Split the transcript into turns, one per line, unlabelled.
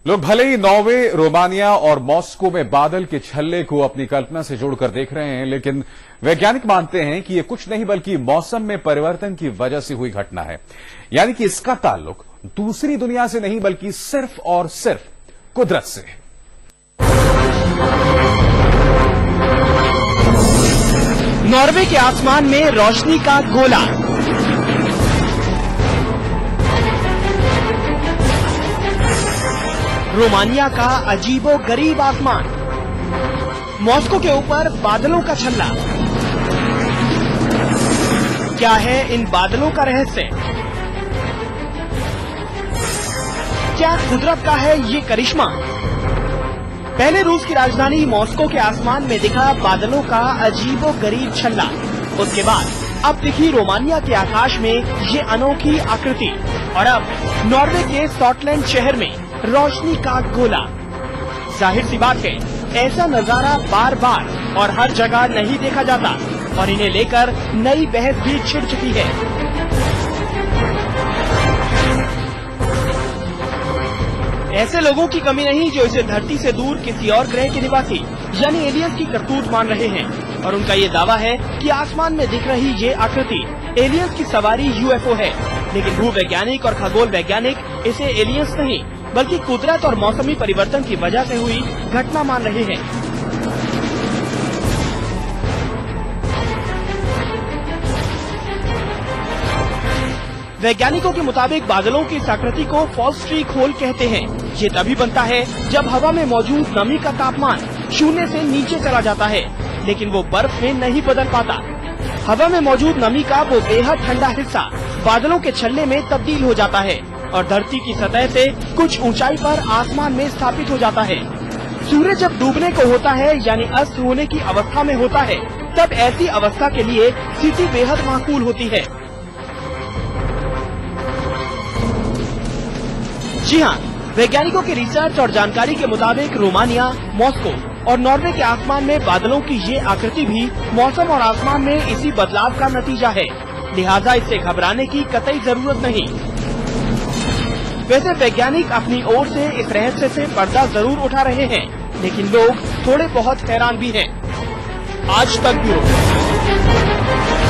लोग भले ही Norway, Romania और मॉस्को में बादल के छल्ले को अपनी कल्पना से जोड़कर देख रहे हैं, लेकिन वैज्ञानिक मानते हैं कि ये कुछ नहीं बल्कि मौसम में परिवर्तन की वजह से हुई घटना है। यानी कि इसका ताल्लुक दूसरी दुनिया से नहीं बल्कि सिर्फ और सिर्फ कुदरत से है।
नॉर्वे के आसमान में रोशनी का गोला, रोमानिया का अजीबो गरीब आसमान, मॉस्को के ऊपर बादलों का छल्ला। क्या है इन बादलों का रहस्य? क्या कुदरत का है ये करिश्मा? पहले रूस की राजधानी मॉस्को के आसमान में दिखा बादलों का अजीबो गरीब छल्ला। उसके बाद अब दिखी रोमानिया के आकाश में ये अनोखी आकृति, और अब नॉर्वे के स्कॉटलैंड शहर में रोशनी का गोला। जाहिर सी बात है, ऐसा नजारा बार बार और हर जगह नहीं देखा जाता, और इन्हें लेकर नई बहस भी छिड़ चुकी है। ऐसे लोगों की कमी नहीं जो इसे धरती से दूर किसी और ग्रह के निवासी यानी एलियंस की करतूत मान रहे हैं, और उनका ये दावा है कि आसमान में दिख रही ये आकृति एलियंस की सवारी यूएफओ है। लेकिन भूवैज्ञानिक और खगोल वैज्ञानिक इसे एलियंस नहीं बल्कि कुदरत और मौसमी परिवर्तन की वजह से हुई घटना मान रहे हैं। वैज्ञानिकों के मुताबिक बादलों की इस आकृति को फॉल्स स्ट्रीक होल कहते हैं। ये तभी बनता है जब हवा में मौजूद नमी का तापमान 0 से नीचे चला जाता है, लेकिन वो बर्फ में नहीं बदल पाता। हवा में मौजूद नमी का वो बेहद ठंडा हिस्सा बादलों के छल्ले में तब्दील हो जाता है और धरती की सतह से कुछ ऊंचाई पर आसमान में स्थापित हो जाता है। सूर्य जब डूबने को होता है यानी अस्त होने की अवस्था में होता है, तब ऐसी अवस्था के लिए स्थिति बेहद माकूल होती है। जी हाँ, वैज्ञानिकों की रिसर्च और जानकारी के मुताबिक रोमानिया, मॉस्को और नॉर्वे के आसमान में बादलों की ये आकृति भी मौसम और आसमान में इसी बदलाव का नतीजा है। लिहाजा इससे घबराने की कतई जरूरत नहीं। वैसे वैज्ञानिक अपनी ओर से इस रहस्य से पर्दा जरूर उठा रहे हैं, लेकिन लोग थोड़े बहुत हैरान भी हैं। आज तक ब्यूरो।